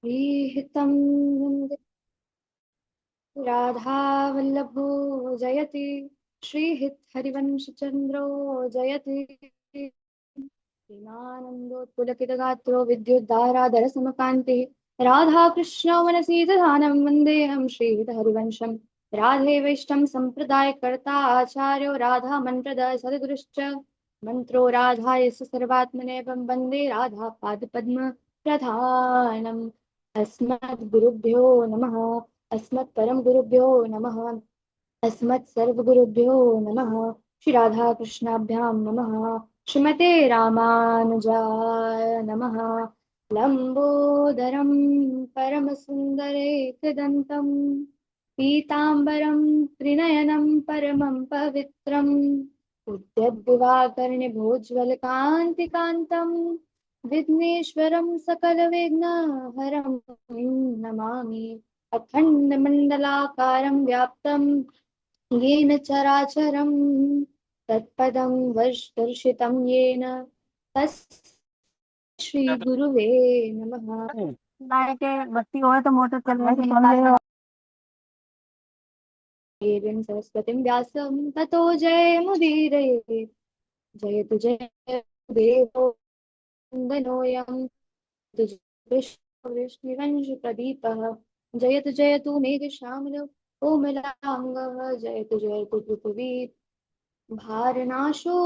प्रीहितं वन्दे राधावल्लभो जयति श्रीहित हरिवंशचन्द्रो जयति श्रीमानन्दोत्पुलकितगात्रो विद्युद्धाराधरसमकान्तिः राधाकृष्णौ मनसि दधानं वन्देऽहं श्रीहितहरिवंशं राधे वैष्णं सम्प्रदायकर्ता आचार्यो राधामन्त्रद सद्गुरुश्च मन्त्रो राधाय सर्वात्मनेपं वन्दे राधापादपद्म प्रधानम् अस्मद्गुरुभ्यो नमः अस्मत्परम गुरुभ्यो नमः अस्मत् सर्वगुरुभ्यो नमः। श्री राधा कृष्णाभ्यां नमः। श्रीमते रामानुजाय नमः। लंबोदरं परमसुन्दरेकदन्तं पीताम्बरं त्रिनयनं परमं पवित्रम् उद्यद्दिवाकर्णिभोज्ज्वलकान्तिकान्तं विघ्नेश्वरं सकलविघ्नहरं नमामि। अखण्डमण्डलाकारं व्याप्तं येन चराचरं तत्पदं दर्शितं येन तस्मै श्रीगुरुवे नमः। लाइट बत्ती हो तो मोटर चल रही है। देवीं सरस्वतीं व्यासं ततो जयमुदीरये जयतु जयदेवो वन्दनोऽयं विष्णुवंशप्रदीपः जयतु जयतु मेघश्यामलो कोमलाङ्गः जयतु जयतु पृथिवी भारनाशो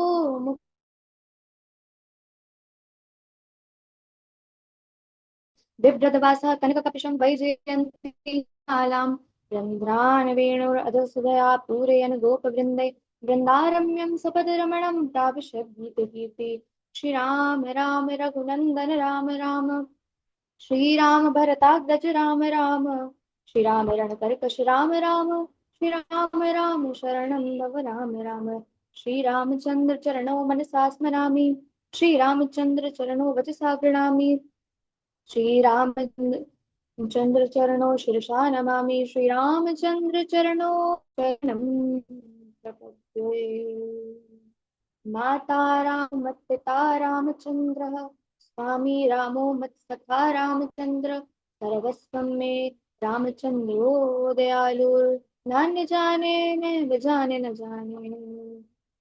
बिभ्रतवासः कनककपिशं वैजयन्तीमालां रन्ध्रान् वेणुरधसुधया पूरयन् गोपवृन्दै वृन्दारम्यं सपदरमणं प्राविशद्गीतकीर्ति श्रीराम राम रघुनन्दन राम राम श्रीराम भरताग्रज राम राम श्रीराम रणकर्कश राम राम श्रीराम राम शरणं भव राम राम श्रीरामचन्द्र चरणौ मनसा स्मरामि श्रीरामचन्द्र चरणौ वचसा गृह्णामि श्रीरामचन्द्र चरणौ शिरसा नमामि श्रीरामचन्द्र चरणौ शरणं प्रपद्ये। माता रामत्पिता रामचन्द्रः स्वामी रामो मत्सखा रामचन्द्र सर्वस्वं मे रामचन्द्रो दयालुर्नान्य जाने न जाने न जाने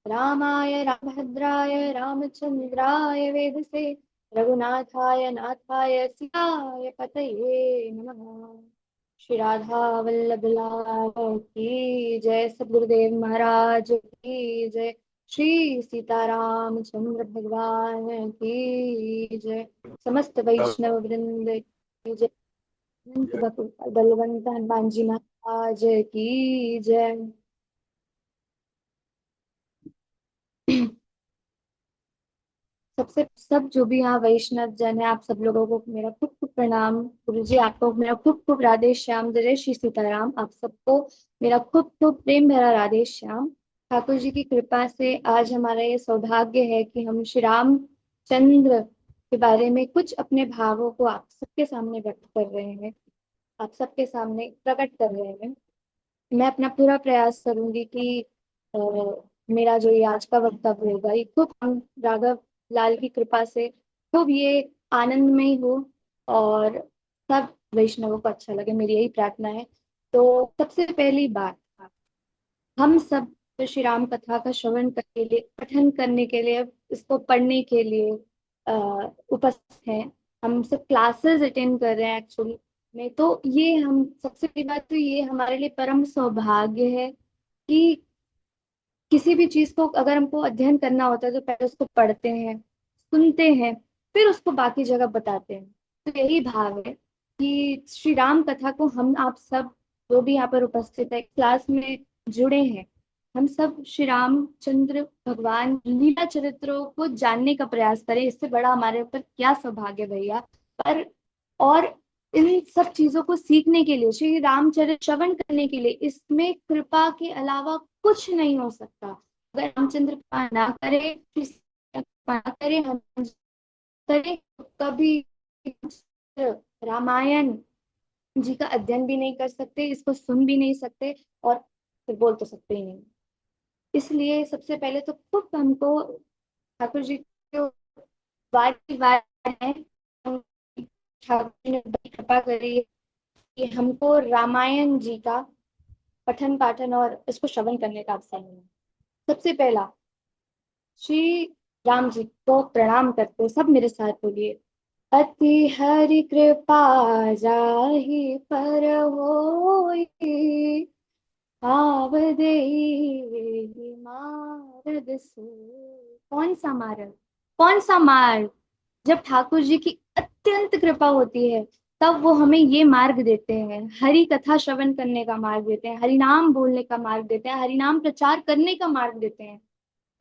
रामाय रामभद्राय रामचन्द्राय वेदसे रघुनाथाय नाथाय सीताय पतये नमः। श्री राधा वल्लभ लाल की जय। सद्गुरुदेव महाराज की जय। श्री सीताराम चंद्र भगवान की जय। समस्त वैष्णव वृंद की जय। अनंत भक्त बलवंत हनुमान जी महाराज की जय। सबसे सब जो भी यहाँ वैष्णव जन है, आप सब लोगों को मेरा खूब खूब प्रणाम। गुरु जी आपको मेरा खूब खूब राधे श्याम। जय श्री सीताराम। आप सबको मेरा खूब खूब प्रेम भरा राधे श्याम। ठाकुर जी की कृपा से आज हमारा ये सौभाग्य है कि हम श्री रामचंद्र के बारे में कुछ अपने भावों को आप सबके सामने व्यक्त कर रहे हैं, आप सबके सामने प्रकट कर रहे हैं। मैं अपना पूरा प्रयास करूंगी कि अ, मेरा जो ये आज का वक्तव्य होगा ये खूब राघव लाल की कृपा से खूब ये आनंदमय हो और सब वैष्णवों को अच्छा लगे, मेरी यही प्रार्थना है। तो सबसे पहली बात, हम सब तो श्री राम कथा का श्रवण करने के लिए, पठन करने के लिए, इसको पढ़ने के लिए उपस्थित हैं। हम सब क्लासेस अटेंड कर रहे हैं एक्चुअली में। तो ये हम सबसे पहली बात तो ये हमारे लिए परम सौभाग्य है कि किसी भी चीज को अगर हमको अध्ययन करना होता है तो पहले उसको पढ़ते हैं, सुनते हैं, फिर उसको बाकी जगह बताते हैं। तो यही भाव है कि श्री राम कथा को हम आप सब जो भी यहाँ पर उपस्थित है क्लास में जुड़े हैं, हम सब श्री रामचंद्र भगवान लीला चरित्रों को जानने का प्रयास करें। इससे बड़ा हमारे ऊपर क्या सौभाग्य भैया। पर और इन सब चीजों को सीखने के लिए, श्री रामचरित श्रवण करने के लिए, इसमें कृपा के अलावा कुछ नहीं हो सकता। अगर रामचंद्र कृपा ना करे, श्री सीता कृपा ना करे, हम करे, तो कभी रामायण जी का अध्ययन भी नहीं कर सकते, इसको सुन भी नहीं सकते और फिर बोल तो सकते ही नहीं। इसलिए सबसे पहले तो खुद हमको ठाकुर जी को बार बार है, ठाकुर जी ने बड़ी कृपा करी है कि हमको रामायण जी का पठन पाठन और इसको श्रवण करने का अवसर मिला। सबसे पहला श्री राम जी को प्रणाम करते सब मेरे साथ बोलिए। अति हरि कृपा जाहि पर होई, आवदेहि मारद सूई। कौन सा मार्ग, कौन सा मार्ग? जब ठाकुर जी की अत्यंत कृपा होती है तब वो हमें ये मार्ग देते हैं, हरि कथा श्रवण करने का मार्ग देते हैं, हरि नाम बोलने का मार्ग देते हैं, हरि नाम प्रचार करने का मार्ग देते हैं।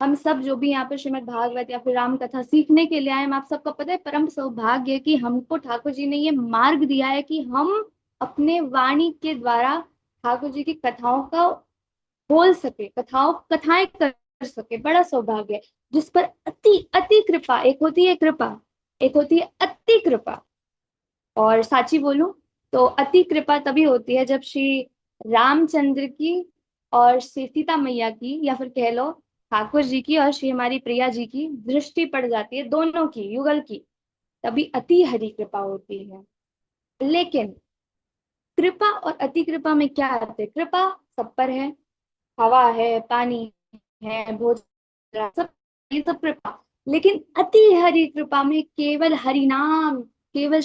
हम सब जो भी यहाँ पे श्रीमद् भागवत या फिर राम कथा सीखने के लिए आए, हम आप सबको पता है परम सौभाग्य है कि हमको ठाकुर जी ने ये मार्ग दिया है कि हम अपने वाणी के द्वारा ठाकुर जी की कथाओं का बोल सके, कथाएं कर सके। बड़ा सौभाग्य है। जिस पर अति अति कृपा, एक होती है कृपा, एक होती है अति कृपा। और साची बोलूं तो अति कृपा तभी होती है जब श्री रामचंद्र की और श्री सीता मैया की, या फिर कह लो ठाकुर जी की और श्री हमारी प्रिया जी की दृष्टि पड़ जाती है, दोनों की युगल की, तभी अति हरि कृपा होती है। लेकिन कृपा और अति कृपा में क्या आते? कृपा सब पर है, हवा है, पानी है, भोजन, सब, ये सब कृपा। लेकिन अति हरि कृपा में केवल हरि नाम, केवल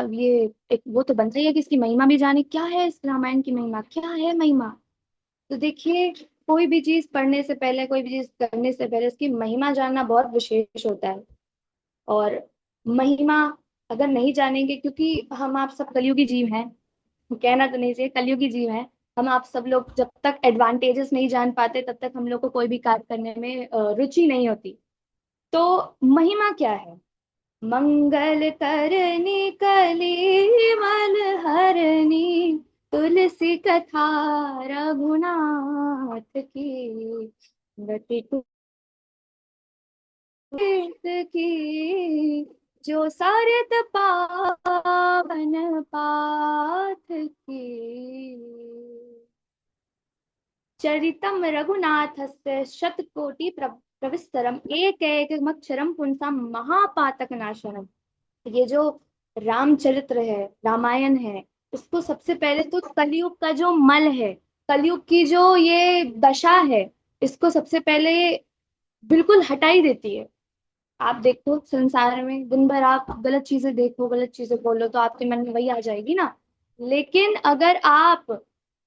ये एक वो तो बनता ही है कि इसकी महिमा भी जाने, क्या है इस रामायण की महिमा, क्या है महिमा। तो देखिए, कोई भी चीज पढ़ने से पहले, कोई भी चीज करने से पहले उसकी महिमा जानना बहुत विशेष होता है। और महिमा अगर नहीं जानेंगे, क्योंकि हम आप सब कलयुगी जीव हैं, कहना तो नहीं चाहिए, कलयुगी जीव हैं। हम आप सब लोग जब तक एडवांटेजेस नहीं जान पाते तब तक हम लोग को कोई भी कार्य करने में रुचि नहीं होती। तो महिमा क्या है? मंगल करनी कलीमल हरनी, तुलसी कथा रघुनाथ की, रति तुलसी की, जो सरित पावन पाथ की, चरितम रघुनाथस्य शतकोटि प्रविस्तरम, एक एक अक्षरम पुंसाम महापातक नाशनम। ये जो रामचरित्र है, रामायण है, इसको सबसे पहले तो कलयुग का जो मल है, कलयुग की जो ये दशा है, इसको सबसे पहले बिल्कुल हटाई देती है। आप देखो संसार में दिन भर आप गलत चीजें देखो, गलत चीजें बोलो, तो आपके मन में वही आ जाएगी ना। लेकिन अगर आप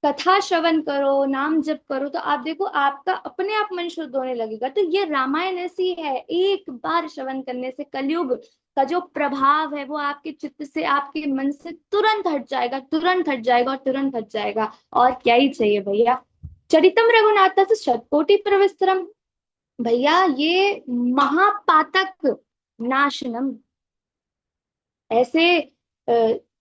कथा श्रवण करो, नाम जप करो, तो आप देखो आपका अपने आप मन शुद्ध होने लगेगा। तो ये रामायण ऐसी है, एक बार श्रवण करने से कलयुग का जो प्रभाव है वो आपके चित्त से, आपके मन से तुरंत हट जाएगा, तुरंत हट जाएगा और तुरंत हट जाएगा। और क्या ही चाहिए भैया। चरितम रघुनाथ से शतकोटि प्रविस्तरम, भैया ये महापातक नाशनम। ऐसे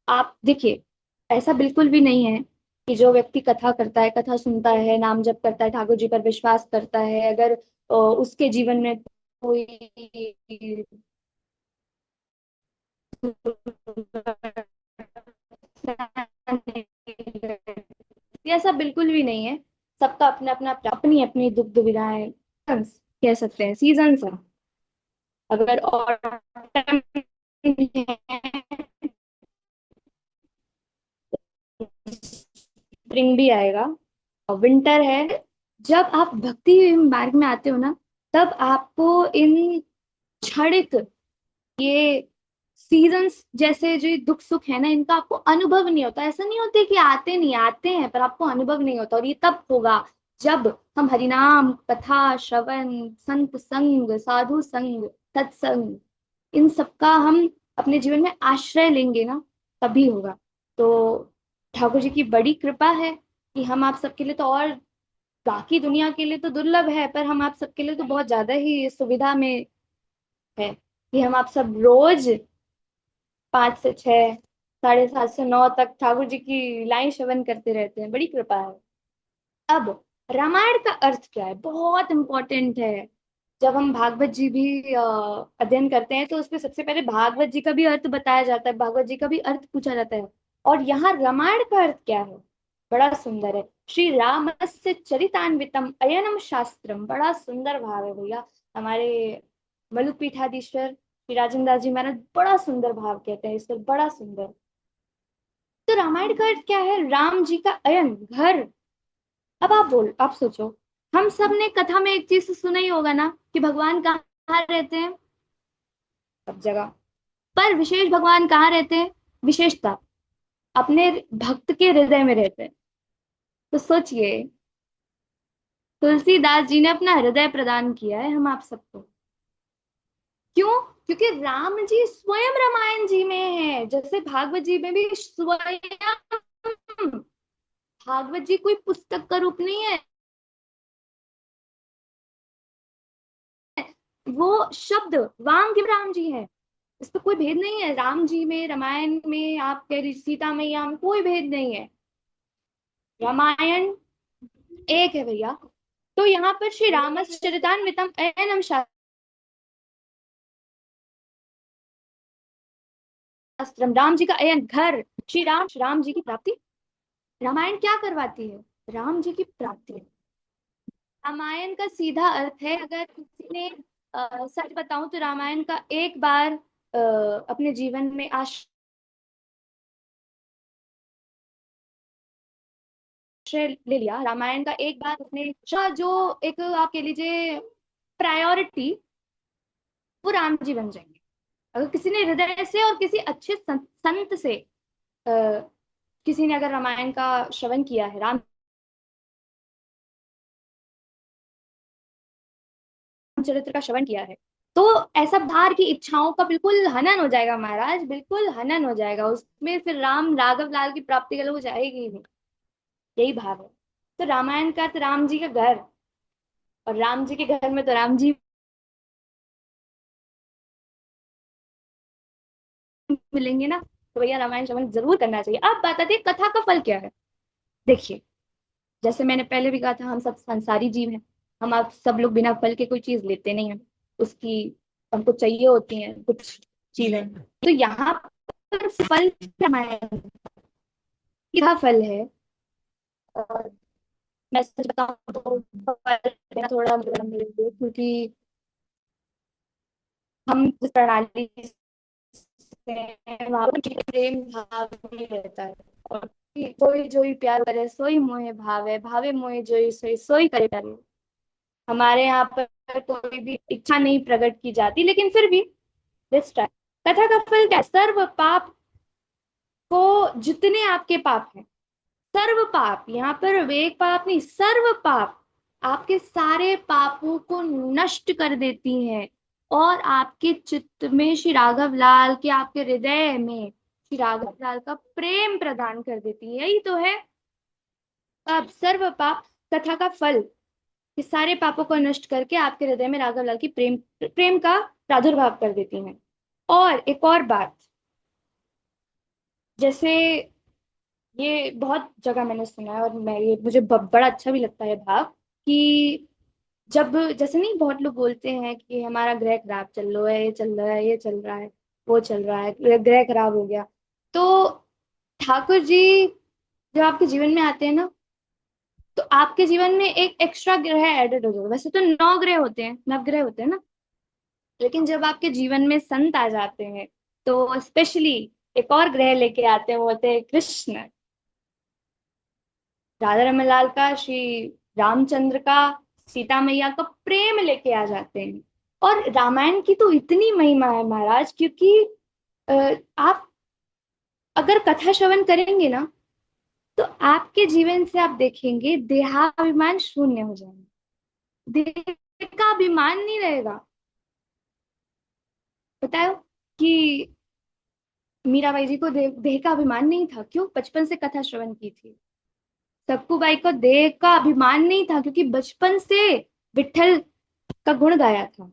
आप देखिए, ऐसा बिल्कुल भी नहीं है कि जो व्यक्ति कथा करता है, कथा सुनता है, नाम जप करता है, ठाकुर जी पर विश्वास करता है, अगर उसके जीवन में कोई ऐसा बिल्कुल भी नहीं है। सबका अपना अपना अपनी अपनी दुख दुविधाएं, कह सकते हैं सीजन्स है। अगर और स्प्रिंग भी आएगा और विंटर है। जब आप भक्ति मार्ग में आते हो ना, तब आपको इन क्षणिक, ये सीजन्स जैसे जो ये दुख सुख है ना, इनका आपको अनुभव नहीं होता। ऐसा नहीं होता कि आते नहीं, आते हैं पर आपको अनुभव नहीं होता। और ये तब होगा जब हम हरिनाम कथा श्रवण, संत संग, साधु संग, सत्संग, इन सबका हम अपने जीवन में आश्रय लेंगे ना, तभी होगा। तो ठाकुर जी की बड़ी कृपा है कि हम आप सबके लिए तो, और बाकी दुनिया के लिए तो दुर्लभ है, पर हम आप सबके लिए तो बहुत ज्यादा ही सुविधा में है कि हम आप सब रोज 5 से 6, 7:30 से 9 तक ठाकुर जी की लाइन श्रवण करते रहते हैं। बड़ी कृपा है। अब रामायण का अर्थ क्या है, बहुत इंपॉर्टेंट है। जब हम भागवत जी भी अध्ययन करते हैं तो उसमें सबसे पहले भागवत जी का भी अर्थ बताया जाता है, भागवत जी का भी अर्थ पूछा जाता है। और यहाँ रामायण का अर्थ क्या है, बड़ा सुंदर है। श्री रामस्य चरितान्वितम अयनम शास्त्रम, बड़ा सुंदर भाव है भैया। हमारे मलुपीठाधीश्वर श्री राजेंद्र दास जी महाराज बड़ा सुंदर भाव कहते हैं इस पर, बड़ा सुंदर। तो रामायण का अर्थ क्या है, राम जी का अयन घर। अब आप सोचो, हम सब ने कथा में एक चीज तो सुना ही होगा ना कि भगवान कहाँ रहते हैं, सब जगह। पर विशेष भगवान कहाँ रहते हैं, विशेषता अपने भक्त के हृदय में रहते हैं। तो सोचिए, तुलसीदास जी ने अपना हृदय प्रदान किया है हम आप सबको। क्यों? क्योंकि राम जी स्वयं रामायण जी में है, जैसे भागवत जी में भी स्वयं। भागवत जी कोई पुस्तक का रूप नहीं है, वो शब्द वांग राम जी है। इस पर कोई भेद नहीं है, राम जी में, रामायण में, आप कह रही सीता मैया में, कोई भेद नहीं है। रामायण एक है भैया। तो यहाँ पर श्री रामचरितान्वितम एनम शास्त्रम, राम जी का अयन घर। श्री राम जी की प्राप्ति रामायण क्या करवाती है, राम जी की प्राप्ति। रामायण का सीधा अर्थ है, अगर किसी ने सच बताऊं तो रामायण का एक बार अपने जीवन में आश्रय ले लिया, रामायण का एक बार उसने जो एक आप कह लीजिए प्रायोरिटी, वो राम जी बन जाएंगे। अगर किसी ने हृदय से और किसी अच्छे संत से किसी ने अगर रामायण का श्रवण किया है, रामचरित्र का श्रवण किया है, तो ऐसा धार की इच्छाओं का बिल्कुल हनन हो जाएगा महाराज, बिल्कुल हनन हो जाएगा उसमें, फिर राम राघव लाल की प्राप्ति के लिए वो जाएगी ही नहीं। यही भाव है। तो रामायण का तो राम जी का घर, और राम जी के घर में तो राम जी मिलेंगे ना, तो भैया रामायण श्रवण जरूर करना चाहिए। अब बात आती है कथा का फल क्या है। देखिए, जैसे मैंने पहले भी कहा था, हम सब संसारी जीव हैं। हम आप सब लोग बिना फल के कोई चीज लेते नहीं हैं, उसकी हमको चाहिए होती हैं कुछ चीजें। तो यहाँ पर फल रामायण का फल है। और मैं सच बताऊं तो फल देना थोड़ा मुश्किल है मेरे लिए, क्योंकि हम जिस प्रणाली से हैं, वहाँ पर प्रेम भाव नहीं रहता है। और कोई जो ही प्यार करे सोई मोहे भावे, भावे मोहे जोई सोई, सोई करे प्यार। हमारे यहाँ पर कोई भी इच्छा नहीं प्रकट की जाती, लेकिन फिर भी दिस टाइम कथा का फल क्या है? सर्व पाप को, जितने आपके पाप हैं, सर्व पाप, यहाँ पर वेग पाप नहीं, सर्व पाप, आपके सारे पापों को नष्ट कर देती हैं। और आपके चित्त में श्री राघव लाल के, आपके हृदय में श्री राघव लाल का प्रेम प्रदान कर देती है। यही तो है अब सर्व पाप कथा का फल, कि सारे पापों को नष्ट करके आपके हृदय में राघव लाल की प्रेम प्रेम का प्रादुर्भाव कर देती हैं। और एक और बात, जैसे ये बहुत जगह मैंने सुना है, और मैं ये मुझे बड़ा अच्छा भी लगता है भाव, कि जब जैसे नहीं बहुत लोग बोलते हैं कि हमारा ग्रह खराब चल रहा है, ये चल रहा है, ये चल रहा है, वो चल रहा है, ग्रह खराब हो गया। तो ठाकुर जी जब आपके जीवन में आते हैं ना, तो आपके जीवन में एक एक्स्ट्रा ग्रह एडेड हो जाएगा। वैसे तो 9 ग्रह होते हैं, 9 ग्रह होते हैं ना, लेकिन जब आपके जीवन में संत आ जाते हैं, तो स्पेशली एक और ग्रह लेके आते हैं, वो होते हैं कृष्ण। राधा रमन लाल का, श्री रामचंद्र का, सीता मैया का प्रेम लेके आ जाते हैं। और रामायण की तो इतनी महिमा है महाराज, क्योंकि आप अगर कथा श्रवण करेंगे ना, तो आपके जीवन से आप देखेंगे देहाभिमान शून्य हो जाएंगे, देह का अभिमान नहीं रहेगा। बताओ कि मीराबाई जी को देह का अभिमान नहीं था, क्यों? बचपन से कथा श्रवण की थी। सक्कूबाई को देह का अभिमान नहीं था, क्योंकि बचपन से विठल का गुण गाया था।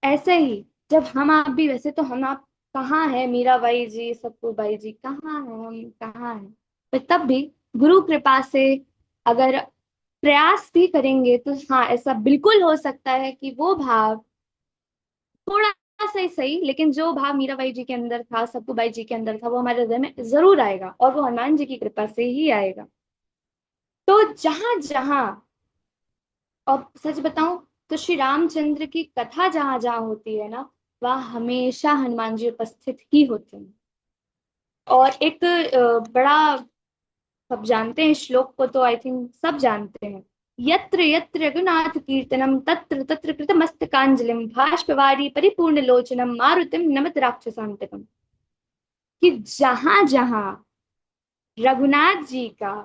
ऐसे ही जब हम आप भी, वैसे तो हम आप कहाँ है, मीराबाई जी, सक्कूबाई जी कहाँ है, हम कहाँ है, पर तब भी गुरु कृपा से, अगर प्रयास भी करेंगे तो हाँ, ऐसा बिल्कुल हो सकता है कि वो भाव थोड़ा सा ही सही, लेकिन जो भाव मीराबाई जी के अंदर था, सप्पूबाई जी के अंदर था, वो हमारे हृदय में जरूर आएगा, और वो हनुमान जी की कृपा से ही आएगा। तो जहां जहां, और सच बताऊं तो श्री रामचंद्र की कथा जहां जहां होती है ना, वहाँ हमेशा हनुमान जी उपस्थित ही होते हैं। और एक बड़ा, सब जानते हैं इस श्लोक को, तो आई थिंक सब जानते हैं। यत्र यत्र रघुनाथ कीर्तनम तत्र तत्र कृतमस्तकांजलिम भाष्पवारी परिपूर्ण लोचनम मारुतिम नमत राक्षसांतकम। कि जहां जहां रघुनाथ जी का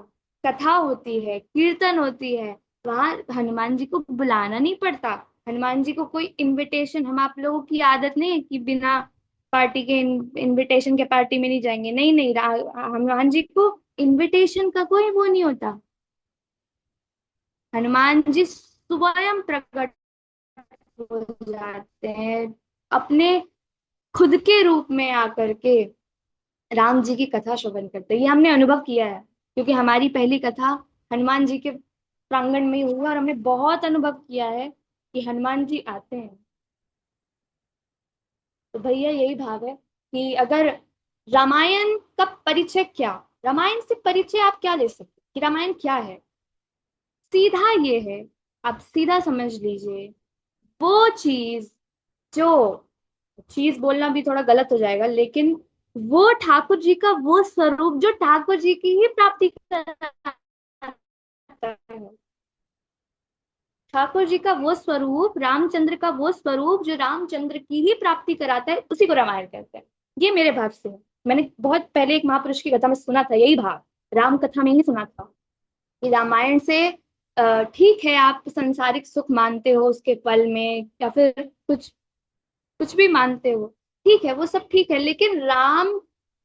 कथा होती है, कीर्तन होती है, वहां हनुमान जी को बुलाना नहीं पड़ता। हनुमान जी को कोई इनविटेशन, हम आप लोगों की आदत नहीं है कि बिना पार्टी के, इनविटेशन के पार्टी में नहीं जाएंगे, नहीं नहीं, हनुमान जी को इनविटेशन का कोई वो नहीं होता। हनुमान जी स्वयं प्रकट हो जाते हैं, अपने खुद के रूप में आकर के राम जी की कथा श्रवण करते हैं। ये हमने अनुभव किया है, क्योंकि हमारी पहली कथा हनुमान जी के प्रांगण में ही हुई, और हमने बहुत अनुभव किया है कि हनुमान जी आते हैं। तो भैया यही भाव है कि अगर रामायण का परिचय क्या, रामायण से परिचय आप क्या ले सकते कि रामायण क्या है, सीधा ये है, आप सीधा समझ लीजिए। वो चीज, जो चीज बोलना भी थोड़ा गलत हो जाएगा, लेकिन वो ठाकुर जी का वो स्वरूप जो ठाकुर जी की ही प्राप्ति कराता है। ठाकुर जी का वो स्वरूप, रामचंद्र का वो स्वरूप जो रामचंद्र की ही प्राप्ति कराता है, उसी को रामायण कहते हैं। ये मेरे भाव से है। मैंने बहुत पहले एक महापुरुष की कथा में सुना था यही भाव, राम कथा में ही सुना था कि रामायण से ठीक है, आप संसारिक सुख मानते हो उसके फल में, या फिर कुछ कुछ भी मानते हो, ठीक है, वो सब ठीक है, लेकिन राम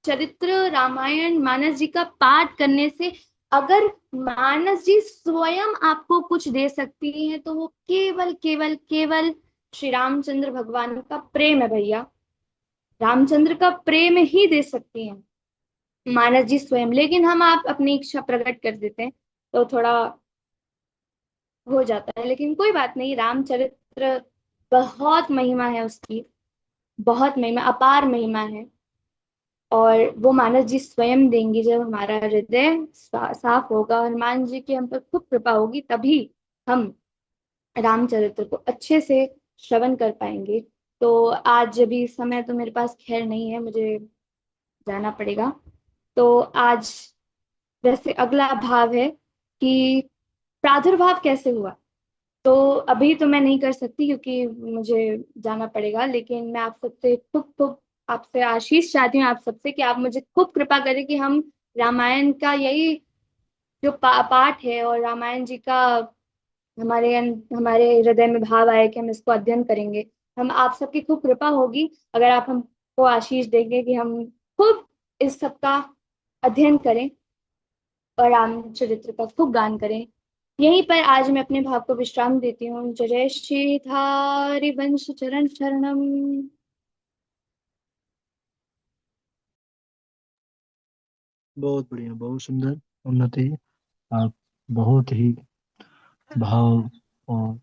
चरित्र, रामायण, मानस जी का पाठ करने से अगर मानस जी स्वयं आपको कुछ दे सकती हैं, तो वो केवल केवल केवल श्री रामचंद्र भगवान का प्रेम है भैया। रामचंद्र का प्रेम ही दे सकती हैं मानस जी स्वयं, लेकिन हम आप अपनी इच्छा प्रकट कर देते हैं, तो थोड़ा हो जाता है। लेकिन कोई बात नहीं, रामचरित्र बहुत महिमा है उसकी, बहुत महिमा, अपार महिमा है। और वो मानस जी स्वयं देंगी, जब हमारा हृदय साफ होगा, हनुमान जी की हम पर खूब कृपा होगी, तभी हम रामचरित्र को अच्छे से श्रवण कर पाएंगे। तो आज अभी समय तो मेरे पास खैर नहीं है, मुझे जाना पड़ेगा। तो आज वैसे अगला भाव है कि प्रादुर्भाव कैसे हुआ, तो अभी तो मैं नहीं कर सकती क्योंकि मुझे जाना पड़ेगा, लेकिन मैं आप सबसे खूब खूब आपसे आशीष चाहती हूँ, आप सबसे कि आप मुझे खूब कृपा करें कि हम रामायण का यही जो पाठ है, और रामायण जी का हमारे हृदय में भाव आए कि हम इसको अध्ययन करेंगे। हम आप सबकी खूब कृपा होगी अगर आप हमको आशीष देंगे कि हम खूब इस सब का अध्ययन करें और रामचरित्र का खूब गान करें। यहीं पर आज मैं अपने भाव को विश्राम देती हूँ। जय जय श्री वंश चरण शरणम। बहुत बढ़िया, बहुत सुंदर उन्नति। आप बहुत ही भाव और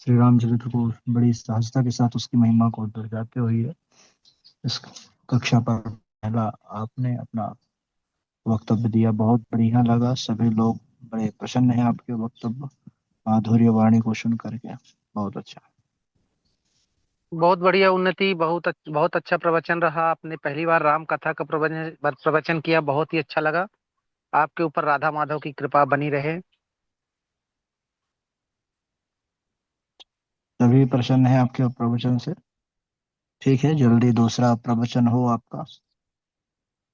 श्री रामचरित्र को बड़ी सहजता के साथ उसकी महिमा को दर्शाते हुए इस कक्षा पर पहला आपने अपना वक्तव्य दिया। बहुत बढ़िया लगा, सभी लोग बड़े प्रसन्न हैं आपके वक्तव्य माधुर्य वाणी को सुन करके। बहुत अच्छा। बहुत बढ़िया उन्नति, बहुत अच्छा प्रवचन रहा। आपने पहली बार राम कथा का प्रवचन किया, बहुत ही अच्छा लगा। आपके ऊपर राधा माधव की कृपा बनी रहे। सभी प्रसन्न है आपके प्रवचन से। ठीक है, जल्दी दूसरा प्रवचन हो आपका,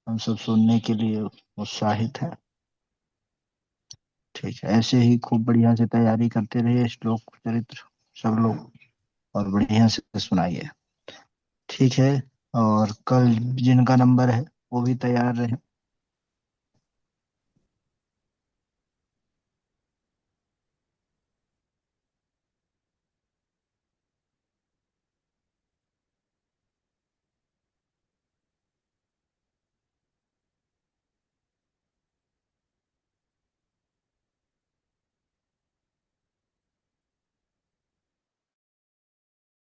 हम सब सुनने के लिए उत्साहित है। ठीक है, ऐसे ही खूब बढ़िया से तैयारी करते रहिए, श्लोक चरित्र सब लोग, और बढ़िया से सुनाइए। ठीक है, और कल जिनका नंबर है वो भी तैयार रहे।